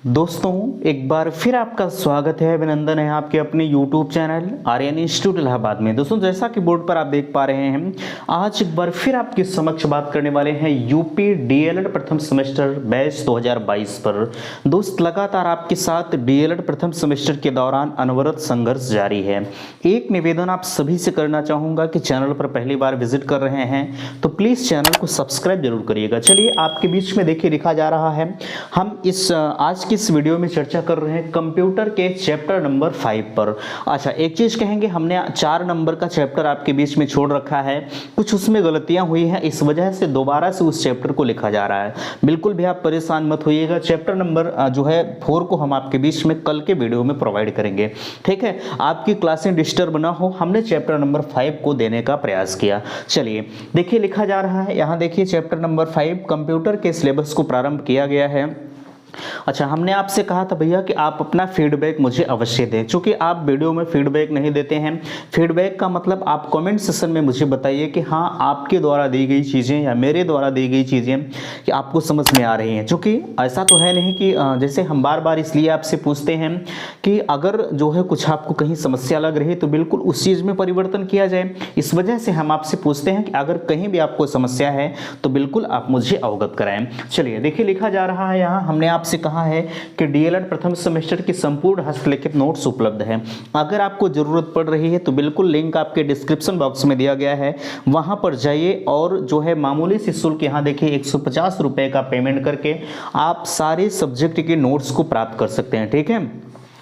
दोस्तों एक बार फिर आपका स्वागत है, अभिनंदन है आपके अपने YouTube channel Aryan Institute Allahabad में। दोस्तों जैसा कि बोर्ड पर आप देख पा रहे हैं, आज एक बार फिर आपके समक्ष बात करने वाले हैं यूपी डीएलएड प्रथम सेमेस्टर बैच 2022 पर। दोस्त लगातार आपके साथ डीएलएड प्रथम सेमेस्टर के दौरान अनवरत संघर्ष जारी है। एक निवेदन आप सभी से करना चाहूँगा कि चैनल पर पहली बार विजिट कर रहे हैं तो प्लीज़ चैनल को सब्सक्राइब जरूर करिएगा। चलिए आपके बीच में देखिए लिखा जा रहा है, हम आज की इस वीडियो में चर्चा कर रहे हैं कंप्यूटर के चैप्टर नंबर 5 पर। अच्छा, एक चीज कहेंगे, हमने 4 नंबर का चैप्टर आपके बीच में छोड़ रखा है, कुछ उसमें गलतियां हुई हैं, इस वजह से दोबारा से उस चैप्टर को लिखा जा रहा है। बिल्कुल भी आप परेशान मत होइएगा। चैप्टर नंबर जो है 4 को हम आपके बीच में कल के वीडियो में प्रोवाइड करेंगे, ठीक है। आपकी क्लासें डिस्टर्ब ना हो, हमने चैप्टर नंबर 5 को देने का प्रयास किया। चलिए देखिए लिखा जा रहा है, यहाँ देखिए चैप्टर नंबर 5 कंप्यूटर के सिलेबस को प्रारंभ किया गया है। अच्छा, हमने आपसे कहा था भैया कि आप अपना फीडबैक मुझे अवश्य दें, क्योंकि आप वीडियो में फीडबैक नहीं देते हैं। फीडबैक का मतलब आप कमेंट सेक्शन में मुझे बताइए कि हाँ, आपके द्वारा दी गई चीज़ें या मेरे द्वारा दी गई चीज़ें कि आपको समझ में आ रही हैं। क्योंकि ऐसा तो है नहीं कि जैसे हम बार बार इसलिए आपसे पूछते हैं कि अगर जो है कुछ आपको कहीं समस्या लग रही है तो बिल्कुल उस चीज़ में परिवर्तन किया जाए। इस वजह से हम आपसे पूछते हैं कि अगर कहीं भी आपको समस्या है तो बिल्कुल आप मुझे अवगत कराएं। चलिए देखिए लिखा जा रहा है, यहाँ हमने आपसे कहा है कि डीएलएड प्रथम सेमेस्टर की संपूर्ण हस्तलिखित नोट्स उपलब्ध है। अगर आपको जरूरत पड़ रही है तो बिल्कुल लिंक आपके डिस्क्रिप्शन बॉक्स में दिया गया है, वहां पर जाइए और जो है मामूली सी शुल्क, यहाँ देखिए 150 रुपए का पेमेंट करके आप सारे सब्जेक्ट के नोट्स को प्राप्त कर सकते हैं, ठीक है,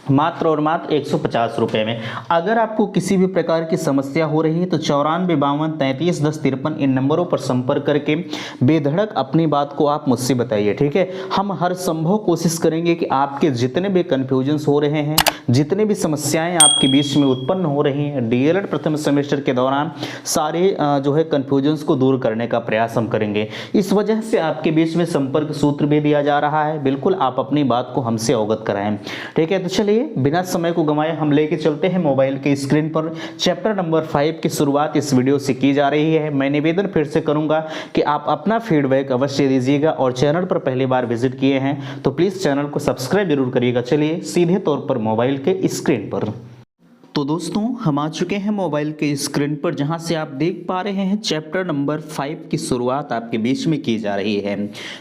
मात्र और मात्र 150 रुपये में। अगर आपको किसी भी प्रकार की समस्या हो रही है तो 94 52 33 10 53 इन नंबरों पर संपर्क करके बेधड़क अपनी बात को आप मुझसे बताइए, ठीक है। हम हर संभव कोशिश करेंगे कि आपके जितने भी कन्फ्यूजन्स हो रहे हैं, जितने भी समस्याएं आपके बीच में उत्पन्न हो रही हैं डीएलएड प्रथम सेमेस्टर के दौरान, सारे जो है कन्फ्यूजन्स को दूर करने का प्रयास हम करेंगे। इस वजह से आपके बीच में संपर्क सूत्र भी दिया जा रहा है, बिल्कुल आप अपनी बात को हमसे अवगत कराएं, ठीक है। तो चलिए बिना समय को गंवाए हम लेके चलते हैं मोबाइल के स्क्रीन पर। चैप्टर नंबर 5 की शुरुआत इस वीडियो से की जा रही है। मैं निवेदन फिर से करूंगा कि आप अपना फीडबैक अवश्य दीजिएगा और चैनल पर पहली बार विजिट किए हैं तो प्लीज चैनल को सब्सक्राइब जरूर करिएगा। चलिए सीधे तौर पर मोबाइल के स्क्रीन पर। तो दोस्तों हम आ चुके हैं मोबाइल के स्क्रीन पर, जहां से आप देख पा रहे हैं चैप्टर नंबर 5 की शुरुआत आपके बीच में की जा रही है।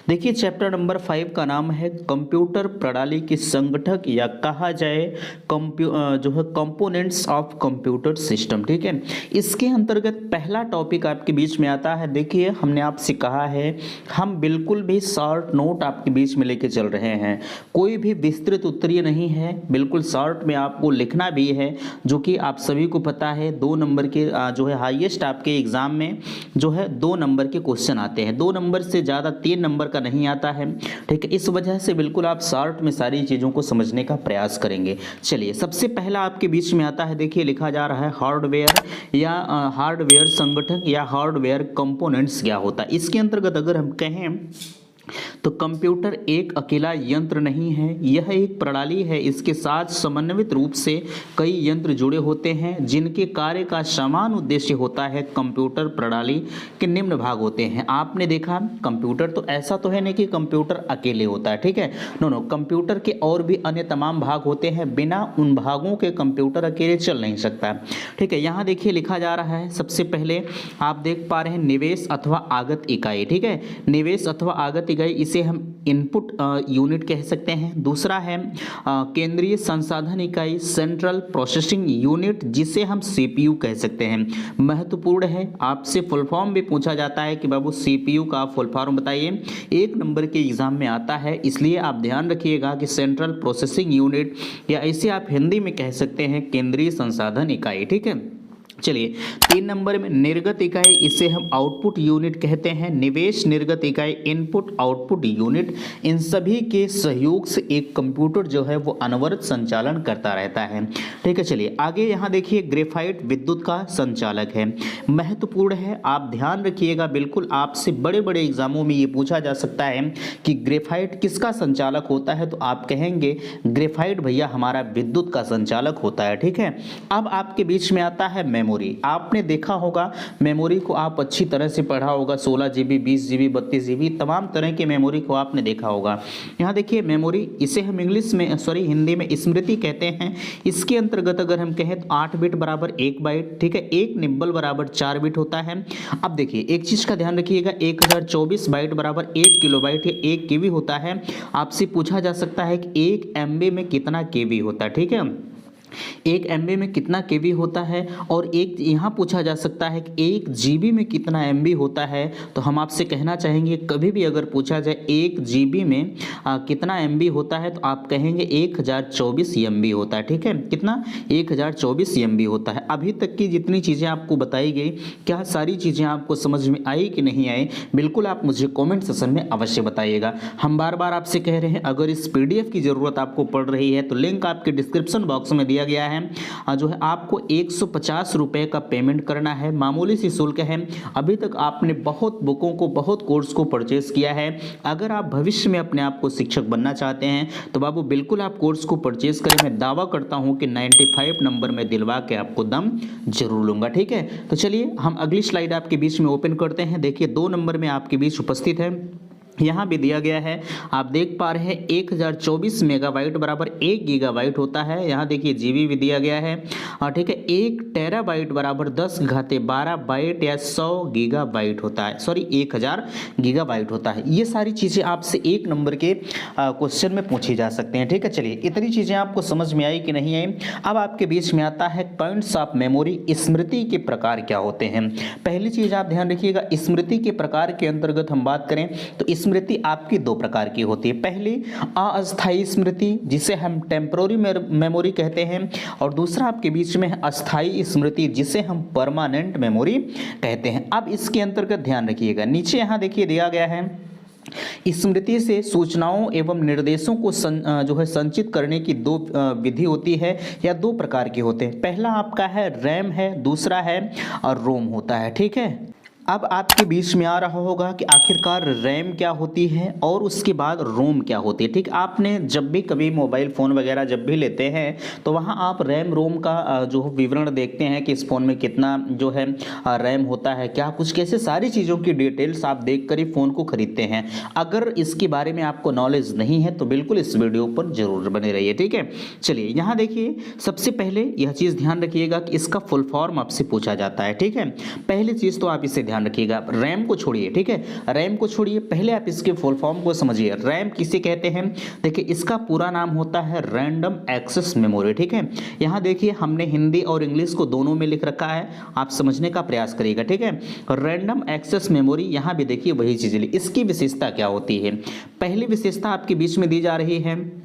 देखिए चैप्टर नंबर 5 का नाम है कंप्यूटर प्रणाली के संगठक, या कहा जाए जो है कंपोनेंट्स ऑफ कंप्यूटर सिस्टम, ठीक है। इसके अंतर्गत पहला टॉपिक आपके बीच में आता है। देखिए हमने आपसे कहा है हम बिल्कुल भी शॉर्ट नोट आपके बीच में लेके चल रहे हैं, कोई भी विस्तृत उत्तरीय नहीं है, बिल्कुल शॉर्ट में आपको लिखना भी है, जो कि आप सभी को पता है 2 नंबर के जो है हाईएस्ट आपके एग्जाम में जो है 2 नंबर के क्वेश्चन आते हैं, 2 नंबर से ज़्यादा 3 नंबर का नहीं आता है, ठीक है। इस वजह से बिल्कुल आप शॉर्ट में सारी चीज़ों को समझने का प्रयास करेंगे। चलिए सबसे पहला आपके बीच में आता है, देखिए लिखा जा रहा है हार्डवेयर या हार्डवेयर संगठन या हार्डवेयर कंपोनेंट्स क्या होता है। इसके अंतर्गत अगर हम कहें तो कंप्यूटर एक अकेला यंत्र नहीं है, यह एक प्रणाली है। इसके साथ समन्वित रूप से कई यंत्र जुड़े होते हैं जिनके कार्य का समान उद्देश्य होता है। कंप्यूटर प्रणाली के निम्न भाग होते हैं। आपने देखा कंप्यूटर तो ऐसा तो है नहीं कि कंप्यूटर अकेले होता है, ठीक है, नो, कंप्यूटर के और भी अन्य तमाम भाग होते हैं, बिना उन भागों के कंप्यूटर अकेले चल नहीं सकता, ठीक है। यहाँ देखिए लिखा जा रहा है, सबसे पहले आप देख पा रहे हैं निवेश अथवा आगत इकाई, ठीक है। निवेश अथवा आगत इकाई, इसे हम इनपुट यूनिट कह सकते हैं। दूसरा है केंद्रीय संसाधन इकाई, सेंट्रल प्रोसेसिंग यूनिट, जिसे हम सीपीयू कह सकते हैं। महत्वपूर्ण है, आपसे फुल फॉर्म भी पूछा जाता है कि बाबू सीपीयू का फुल फॉर्म बताइए, 1 नंबर के एग्जाम में आता है, इसलिए आप ध्यान रखिएगा कि सेंट्रल प्रोसेसिंग यूनिट, या इसे आप हिंदी में कह सकते हैं केंद्रीय संसाधन इकाई, ठीक है। चलिए 3 नंबर में निर्गत इकाई, इसे हम आउटपुट यूनिट कहते हैं। निवेश निर्गत इकाई, इनपुट आउटपुट यूनिट, इन सभी के सहयोग से एक कंप्यूटर जो है वो अनवरत संचालन करता रहता है, ठीक है। चलिए आगे यहाँ देखिए ग्रेफाइट विद्युत का संचालक है, महत्वपूर्ण है, आप ध्यान रखिएगा, बिल्कुल आपसे बड़े बड़े एग्जामों में ये पूछा जा सकता है कि ग्रेफाइट किसका संचालक होता है, तो आप कहेंगे ग्रेफाइट भैया हमारा विद्युत का संचालक होता है, ठीक है। अब आपके बीच में आता है मेमोरी। मेमोरी। आपने देखा होगा मेमोरी को, आप अच्छी तरह से पढ़ा होगा, 16 GB, 20 GB, 32 GB, तमाम तरह की मेमोरी को आपने देखा होगा। यहाँ देखिए मेमोरी, इसे हम इंग्लिश में हिंदी में स्मृति कहते हैं। इसके अंतर्गत अगर हम कहें तो 8 बिट बराबर 1 बाइट, ठीक है, 1 निब्बल बराबर 4 बिट होता है। अब देखिए एक चीज़ का ध्यान रखिएगा, 1024 बाइट बराबर 1 किलोबाइट या 1 KB होता है। आपसे पूछा जा सकता है कि 1 MB में कितना KB होता है, ठीक है, 1 MB में कितना KB होता है, और एक यहाँ पूछा जा सकता है कि 1 GB में कितना MB होता है। तो हम आपसे कहना चाहेंगे, कभी भी अगर पूछा जाए 1 GB में कितना MB होता है, तो आप कहेंगे 1024 MB होता है, ठीक है, कितना, 1024 MB होता है। अभी तक की जितनी चीज़ें आपको बताई गई, क्या सारी चीज़ें आपको समझ में आई कि नहीं आई, बिल्कुल आप मुझे कॉमेंट सेक्शन में अवश्य बताइएगा। हम बार बार आपसे कह रहे हैं, अगर इस PDF की ज़रूरत आपको पड़ रही है तो लिंक आपके डिस्क्रिप्शन बॉक्स में दिया गया है, जो है आपको 150 रुपये का पेमेंट करना है, मामूली सी शुल्क है। अभी तक आपने बहुत बुकों को, बहुत कोर्स को परचेस किया है। अगर आप भविष्य में अपने आप को शिक्षक बनना चाहते हैं तो बाबू बिल्कुल आप कोर्स को परचेस करें। मैं दावा करता हूं कि 95 नंबर में दिलवा के आपको दम जरूर लूंगा, ठीक है। तो चलिए हम अगली स्लाइड आपके बीच में ओपन करते हैं। देखिए 2 नंबर में आपके बीच उपस्थित है, यहाँ भी दिया गया है, आप देख पा रहे हैं 1024 मेगाबाइट बराबर 1 गीगाबाइट होता है। यहाँ देखिए GB भी दिया गया है, ठीक है, 1 टेराबाइट बराबर 10^12 बाइट या 100 गीगाबाइट होता है, सॉरी 1000 गीगाबाइट होता है। ये सारी चीज़ें आपसे 1 नंबर के क्वेश्चन में पूछी जा सकते हैं, ठीक है। चलिए इतनी चीज़ें आपको समझ में आई कि नहीं आई। अब आपके बीच में आता है पॉइंट्स ऑफ मेमोरी, स्मृति के प्रकार क्या होते हैं। पहली चीज़ आप ध्यान रखिएगा, स्मृति के प्रकार के अंतर्गत हम बात करें तो स्मृति आपकी 2 प्रकार की होती है। पहली अस्थायी स्मृति, जिसे हम टेम्पोररी मेमोरी कहते हैं, और दूसरा आपके बीच में है अस्थायी स्मृति, जिसे हम परमानेंट मेमोरी कहते हैं। अब इसके अंतर्गत ध्यान रखिएगा, नीचे यहाँ देखिए दिया गया है, स्मृति से सूचनाओं एवं निर्देशों को जो है संचित करने की 2 विधि होती है, या 2 प्रकार के होते हैं। पहला आपका है रैम है, दूसरा है रोम होता है, ठीक है। अब आपके बीच में आ रहा होगा कि आखिरकार रैम क्या होती है और उसके बाद रोम क्या होती है, ठीक। आपने जब भी कभी मोबाइल फ़ोन वगैरह जब भी लेते हैं तो वहाँ आप रैम रोम का जो विवरण देखते हैं कि इस फ़ोन में कितना जो है रैम होता है, क्या कुछ, कैसे सारी चीज़ों की डिटेल्स आप देख कर ही फ़ोन को खरीदते हैं। अगर इसके बारे में आपको नॉलेज नहीं है तो बिल्कुल इस वीडियो पर जरूर बने रहिए, ठीक है। चलिए यहाँ देखिए, सबसे पहले यह चीज़ ध्यान रखिएगा कि इसका फुल फॉर्म आपसे पूछा जाता है, ठीक है। पहली चीज़ तो आप इसे ध्यान रखिएगा, रैम को छोड़िए, ठीक है, रैम को छोड़िए, पहले आप इसके फुल फॉर्म को समझिए। रैम किसे कहते हैं, देखिए इसका पूरा नाम होता है रैंडम एक्सेस मेमोरी, ठीक है। यहाँ देखिए हमने हिंदी और इंग्लिश को दोनों में लिख रखा है, आप समझने का प्रयास करिएगा, ठीक है। रैंडम एक्सेस मेमोरी, यहाँ भी देखिए वही चीज़, इसकी विशेषता क्या होती है। पहली विशेषता आपके बीच में दी जा रही है,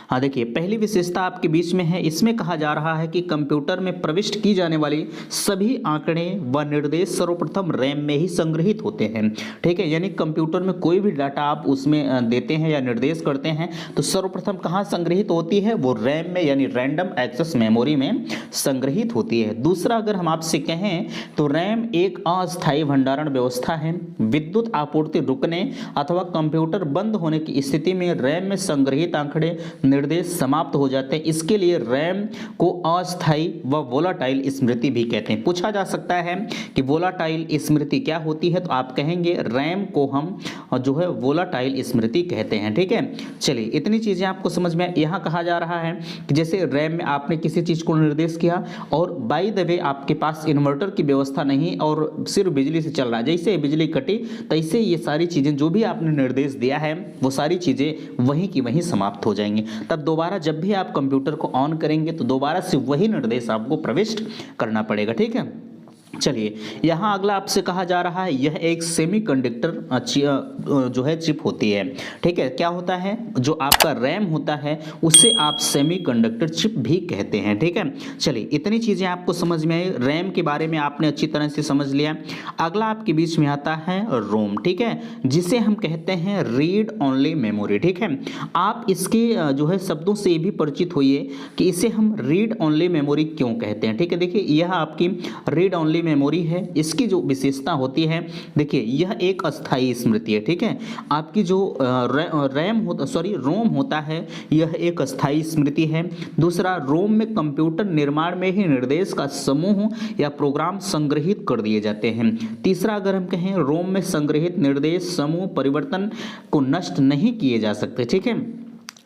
हाँ देखिए पहली विशेषता आपके बीच में है, इसमें कहा जा रहा है कि कंप्यूटर में प्रविष्ट की जाने वाली सभी आंकड़े व निर्देश सर्वप्रथम रैम में ही संग्रहित होते हैं, ठीक है। यानी कंप्यूटर में कोई भी डाटा आप उसमें देते हैं या निर्देश करते हैं तो सर्वप्रथम कहाँ संग्रहित होती है, वो रैम में, यानी रैंडम एक्सेस मेमोरी में संग्रहित होती है। दूसरा अगर हम आपसे कहें तो रैम एक अस्थायी भंडारण व्यवस्था है। विद्युत आपूर्ति रुकने अथवा कंप्यूटर बंद होने की स्थिति में रैम में संग्रहित आंकड़े निर्देश समाप्त हो जाते हैं। इसके लिए रैम को अस्थायी व वोलाटाइल स्मृति भी कहते हैं। पूछा जा सकता है कि वोलाटाइल स्मृति क्या होती है, तो आप कहेंगे रैम को हम जो है वोलाटाइल स्मृति कहते हैं, ठीक है। चलिए इतनी चीजें आपको समझ में। यहाँ कहा जा रहा है कि जैसे रैम में आपने किसी चीज को निर्देश किया और बाय द वे आपके पास इन्वर्टर की व्यवस्था नहीं और सिर्फ बिजली से चल रहा है, जैसे बिजली कटी तैसे ये सारी चीजें जो भी आपने निर्देश दिया है वो सारी चीजें वहीं की वहीं समाप्त हो जाएंगी। तब दोबारा जब भी आप कंप्यूटर को ऑन करेंगे तो दोबारा से वही निर्देश आपको प्रविष्ट करना पड़ेगा, ठीक है। चलिए यहाँ अगला आपसे कहा जा रहा है, यह एक सेमीकंडक्टर जो है चिप होती है, ठीक है। क्या होता है, जो आपका रैम होता है उसे आप सेमीकंडक्टर चिप भी कहते हैं, ठीक है। चलिए इतनी चीज़ें आपको समझ में आई, रैम के बारे में आपने अच्छी तरह से समझ लिया। अगला आपके बीच में आता है रोम, ठीक है, जिसे हम कहते हैं रीड ओनली मेमोरी, ठीक है। आप इसके जो है शब्दों से भी परिचित होइए कि इसे हम रीड ओनली मेमोरी क्यों कहते हैं, ठीक है। देखिए यह आपकी रीड ओनली ऑनली मेमोरी है, इसकी जो विशेषता होती है, देखिए यह एक अस्थायी स्मृति है, ठीक है। आपकी जो रोम होता है, यह एक अस्थायी स्मृति है। दूसरा, रोम में कंप्यूटर निर्माण में ही निर्देश का समूह या प्रोग्राम संग्रहित कर दिए जाते हैं। तीसरा, अगर हम कहें, रोम में संग्रहित निर्देश समूह परिवर्तन को नष्ट नहीं किए जा सकते, ठीक है।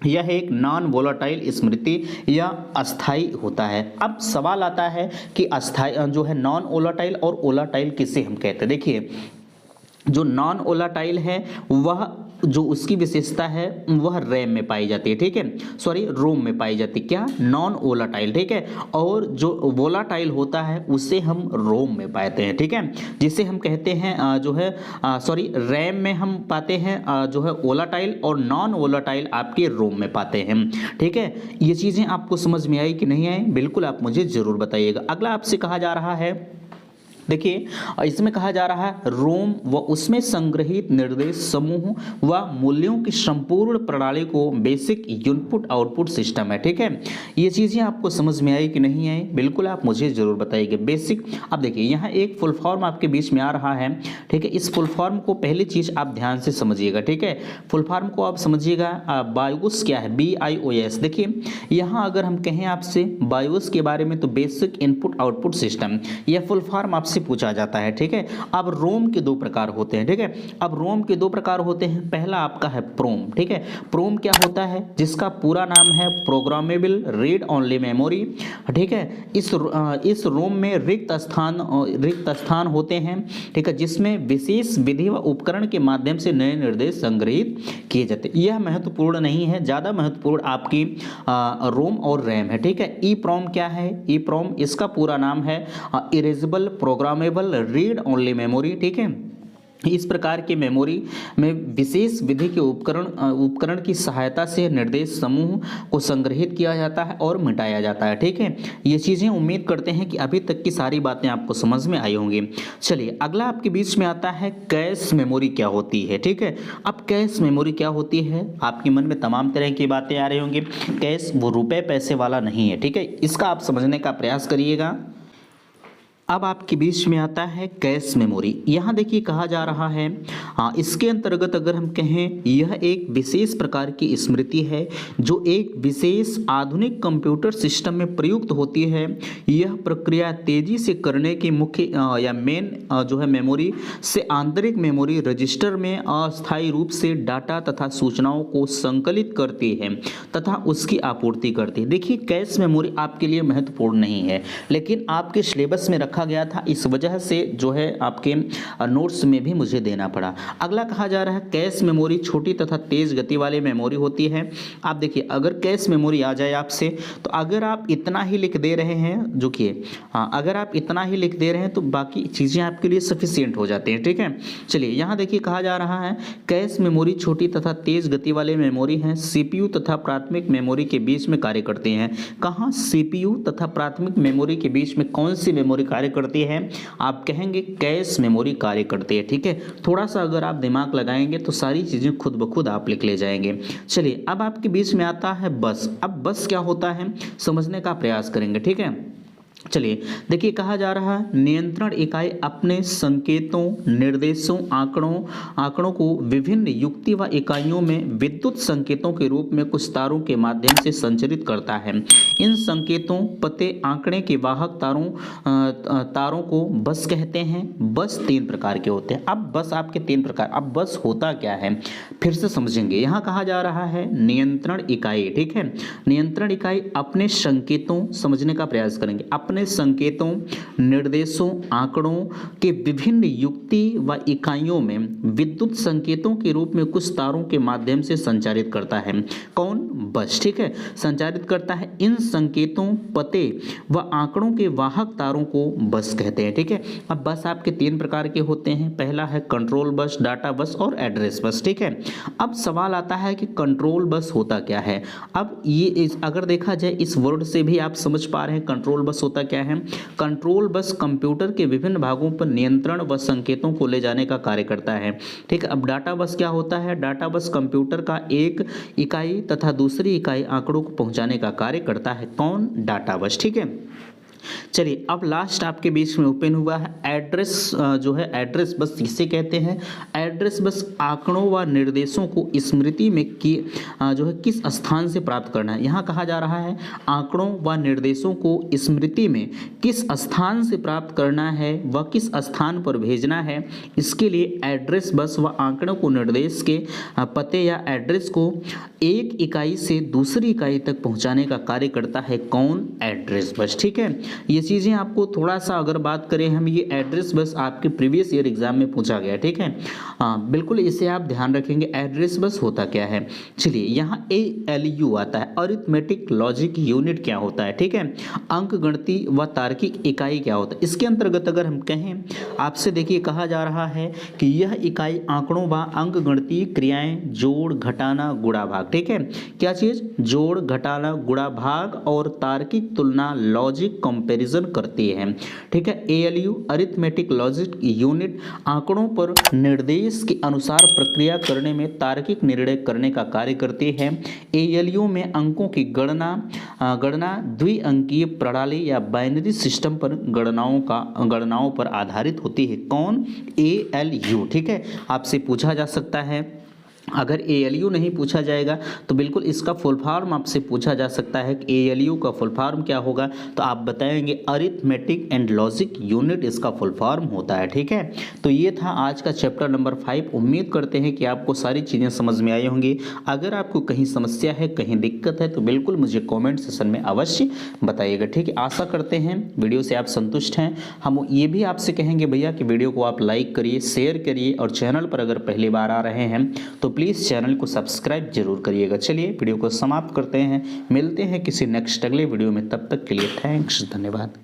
यह एक नॉन वोलाटाइल स्मृति या अस्थाई होता है। अब सवाल आता है कि अस्थाई जो है नॉन वोलाटाइल और वोलाटाइल किसे हम कहते हैं। देखिए, जो नॉन वोलाटाइल है वह जो उसकी विशेषता है वह रैम में पाई जाती है, ठीक है, सॉरी रोम में पाई जाती है, क्या, नॉन वोलाटाइल, ठीक है। और जो वोलाटाइल होता है उसे हम रोम में पाते हैं, ठीक है, जिसे हम कहते हैं जो है सॉरी रैम में हम पाते हैं जो है वोलाटाइल, और नॉन वोलाटाइल आपके रोम में पाते हैं, ठीक है। ये चीज़ें आपको समझ में आई कि नहीं आई, बिल्कुल आप मुझे ज़रूर बताइएगा। अगला आपसे कहा जा रहा है, देखिए इसमें कहा जा रहा है रोम व उसमें संग्रहित निर्देश समूह व मूल्यों की संपूर्ण प्रणाली को बेसिक इनपुट आउटपुट सिस्टम है, ठीक है। ये चीज़ें आपको समझ में आई कि नहीं आई, बिल्कुल आप मुझे जरूर बताइएगा। बेसिक, अब देखिए यहाँ एक फुल फॉर्म आपके बीच में आ रहा है, ठीक है। इस फुल फॉर्म को पहली चीज़ आप ध्यान से समझिएगा, ठीक है। फुल फॉर्म को आप समझिएगा। बायोस क्या है, BIOS। देखिए यहाँ अगर हम कहें आपसे बायोस के बारे में तो बेसिक इनपुट आउटपुट सिस्टम, यह फुल फॉर्म आपसे पूछा जाता है, ठीक है। अब रोम के दो प्रकार होते हैं, ठीक है। अब रोम के दो प्रकार होते हैं। पहला आपका है प्रोम, ठीक है। प्रोम क्या होता है, जिसका पूरा नाम है प्रोग्रामेबल रीड ओनली मेमोरी, ठीक है। इस रोम में रिक्त स्थान होते हैं, ठीक है, जिसमें विशेष विधि व उपकरण के माध्यम से नए निर्देश संग्रहित किए जाते हैं। यह महत्वपूर्ण नहीं है, ज़्यादा महत्वपूर्ण आपकी रोम और रैम है, ठीक है। ई प्रोम क्या है, ई प्रोम इसका पूरा नाम है erasable programmable read only memory, ठीक है। इस प्रकार की मेमोरी में विशेष विधि के उपकरण की सहायता से निर्देश समूह को संग्रहित किया जाता है और मिटाया जाता है, ठीक है। ये चीज़ें उम्मीद करते हैं कि अभी तक की सारी बातें आपको समझ में आई होंगी। चलिए अगला आपके बीच में आता है कैश मेमोरी क्या होती है, ठीक है। अब कैश मेमोरी क्या होती है, आपके मन में तमाम तरह की बातें आ रही होंगी। कैश वो रुपए पैसे वाला नहीं है, ठीक है, इसका आप समझने का प्रयास करिएगा। अब आपके बीच में आता है कैश मेमोरी। यहाँ देखिए कहा जा रहा है इसके अंतर्गत अगर हम कहें, यह एक विशेष प्रकार की स्मृति है जो एक विशेष आधुनिक कंप्यूटर सिस्टम में प्रयुक्त होती है। यह प्रक्रिया तेजी से करने की मुख्य या मेन जो है मेमोरी से आंतरिक मेमोरी रजिस्टर में अस्थायी रूप से डाटा तथा सूचनाओं को संकलित करती है तथा उसकी आपूर्ति करती है। देखिए कैश मेमोरी आपके लिए महत्वपूर्ण नहीं है, लेकिन आपके सिलेबस में रखा गया था, इस वजह से जो है आपके नोट्स में भी मुझे देना पड़ा। अगला कहा जा रहा है कैश मेमोरी छोटी तथा तेज गति वाली मेमोरी होती है। आप देखिए अगर कैश मेमोरी आ जाए आपसे, तो अगर आप इतना ही लिख दे रहे हैं, जो कि अगर आप इतना ही लिख दे रहे हैं तो बाकी चीज़ें आपके लिए सफिशिएंट हो जाती हैं, ठीक है। चलिए यहाँ देखिए कहा जा रहा है कैश मेमोरी छोटी तथा तेज गति वाले मेमोरी हैं, CPU तथा प्राथमिक मेमोरी के बीच में कार्य करते हैं। कहाँ CPU तथा प्राथमिक मेमोरी के बीच में कौन सी मेमोरी कार्य करती है, आप कहेंगे कैश मेमोरी कार्य करती है, ठीक है। थोड़ा सा अगर आप दिमाग लगाएंगे तो सारी चीजें खुद ब खुद आप लिख ले जाएंगे। चलिए अब आपके बीच में आता है बस। अब बस क्या होता है समझने का प्रयास करेंगे, ठीक है। चलिए देखिए कहा जा रहा है नियंत्रण इकाई अपने संकेतों, निर्देशों, आंकड़ों को विभिन्न युक्ति व इकाइयों में विद्युत संकेतों के रूप में कुछ तारों के माध्यम से संचरित करता है। इन संकेतों, पते, आंकड़े के वाहक तारों को बस कहते हैं। बस तीन प्रकार के होते हैं। अब बस आपके तीन प्रकार। अब बस होता क्या है फिर से समझेंगे। यहाँ कहा जा रहा है नियंत्रण इकाई, ठीक है। नियंत्रण इकाई अपने संकेतों, समझने का प्रयास करेंगे, अपने संकेतों, निर्देशों, आंकड़ों के विभिन्न युक्ति व इकाइयों में विद्युत संकेतों के रूप में कुछ तारों के माध्यम से संचारित करता है। कौन? बस, ठीक है, संचारित करता है। इन संकेतों, पते व आंकड़ों के वाहक तारों को बस कहते हैं, ठीक है। अब बस आपके तीन प्रकार के होते हैं। पहला है कंट्रोल बस, डाटा बस और एड्रेस बस, ठीक है। अब सवाल आता है कि कंट्रोल बस होता क्या है। अब ये अगर देखा जाए इस वर्ड से भी आप समझ पा रहे हैं कंट्रोल बस होता क्या है। कंट्रोल बस कंप्यूटर के विभिन्न भागों पर नियंत्रण व संकेतों को ले जाने का कार्य करता है, ठीक है। अब डाटा बस क्या होता है। डाटा बस कंप्यूटर का एक इकाई तथा दूसरी इकाई आंकड़ों को पहुंचाने का कार्य करता है। कौन? डाटा बस, ठीक है। चलिए अब लास्ट आपके बीच में ओपन हुआ है एड्रेस, जो है एड्रेस बस इसे कहते हैं। एड्रेस बस आंकड़ों व निर्देशों को स्मृति में जो है किस स्थान से प्राप्त करना है। यहाँ कहा जा रहा है आंकड़ों व निर्देशों को स्मृति में किस स्थान से प्राप्त करना है व किस स्थान पर भेजना है। इसके लिए एड्रेस बस व आंकड़ों को निर्देश के पते या एड्रेस को एक इकाई से दूसरी इकाई तक पहुंचाने का कार्य करता है कौन? Address bus. ठीक है, ये चीज़ें आपको थोड़ा सा अगर बात करें हम, ये एड्रेस बस आपके प्रीवियस ईयर एग्जाम में पूछा गया। ठीक है, हाँ बिल्कुल इसे आप ध्यान रखेंगे एड्रेस बस होता क्या है। चलिए यहाँ ALU आता है, अरिथमेटिक लॉजिक यूनिट क्या होता है। ठीक है, अंक गणती व तार्किक इकाई क्या होता है। इसके अंतर्गत अगर हम कहें आपसे, देखिए कहा जा रहा है कि यह इकाई आंकड़ों व अंक गणतीय क्रियाएं जोड़ घटाना गुणा भाग। ठीक है, क्या चीज? जोड़ घटाना गुणा भाग और तार्किक तुलना लॉजिक कंपैरिजन करती है। ठीक है, ALU अरिथमेटिक लॉजिक यूनिट आंकड़ों पर निर्देश के अनुसार प्रक्रिया करने में तार्किक निर्णय करने का कार्य करती है। ALU में अंकों की गणना द्विअंकीय प्रणाली या बाइनरी सिस्टम पर गणनाओं पर आधारित होती है। कौन? ALU। ठीक है, आपसे पूछा जा सकता है। अगर ALU नहीं पूछा जाएगा तो बिल्कुल इसका फुल फॉर्म आपसे पूछा जा सकता है कि ALU का फुल फॉर्म क्या होगा, तो आप बताएंगे अरिथमेटिक एंड लॉजिक यूनिट इसका फुल फॉर्म होता है। ठीक है, तो ये था आज का चैप्टर नंबर 5। उम्मीद करते हैं कि आपको सारी चीज़ें समझ में आई होंगी। अगर आपको कहीं समस्या है, कहीं दिक्कत है, तो बिल्कुल मुझे कॉमेंट सेशन में अवश्य बताइएगा। ठीक है, आशा करते हैं वीडियो से आप संतुष्ट हैं। हम ये भी आपसे कहेंगे भैया कि वीडियो को आप लाइक करिए, शेयर करिए और चैनल पर अगर पहली बार आ रहे हैं तो प्लीज़ चैनल को सब्सक्राइब जरूर करिएगा। चलिए वीडियो को समाप्त करते हैं, मिलते हैं किसी नेक्स्ट अगले वीडियो में। तब तक के लिए थैंक्स, धन्यवाद।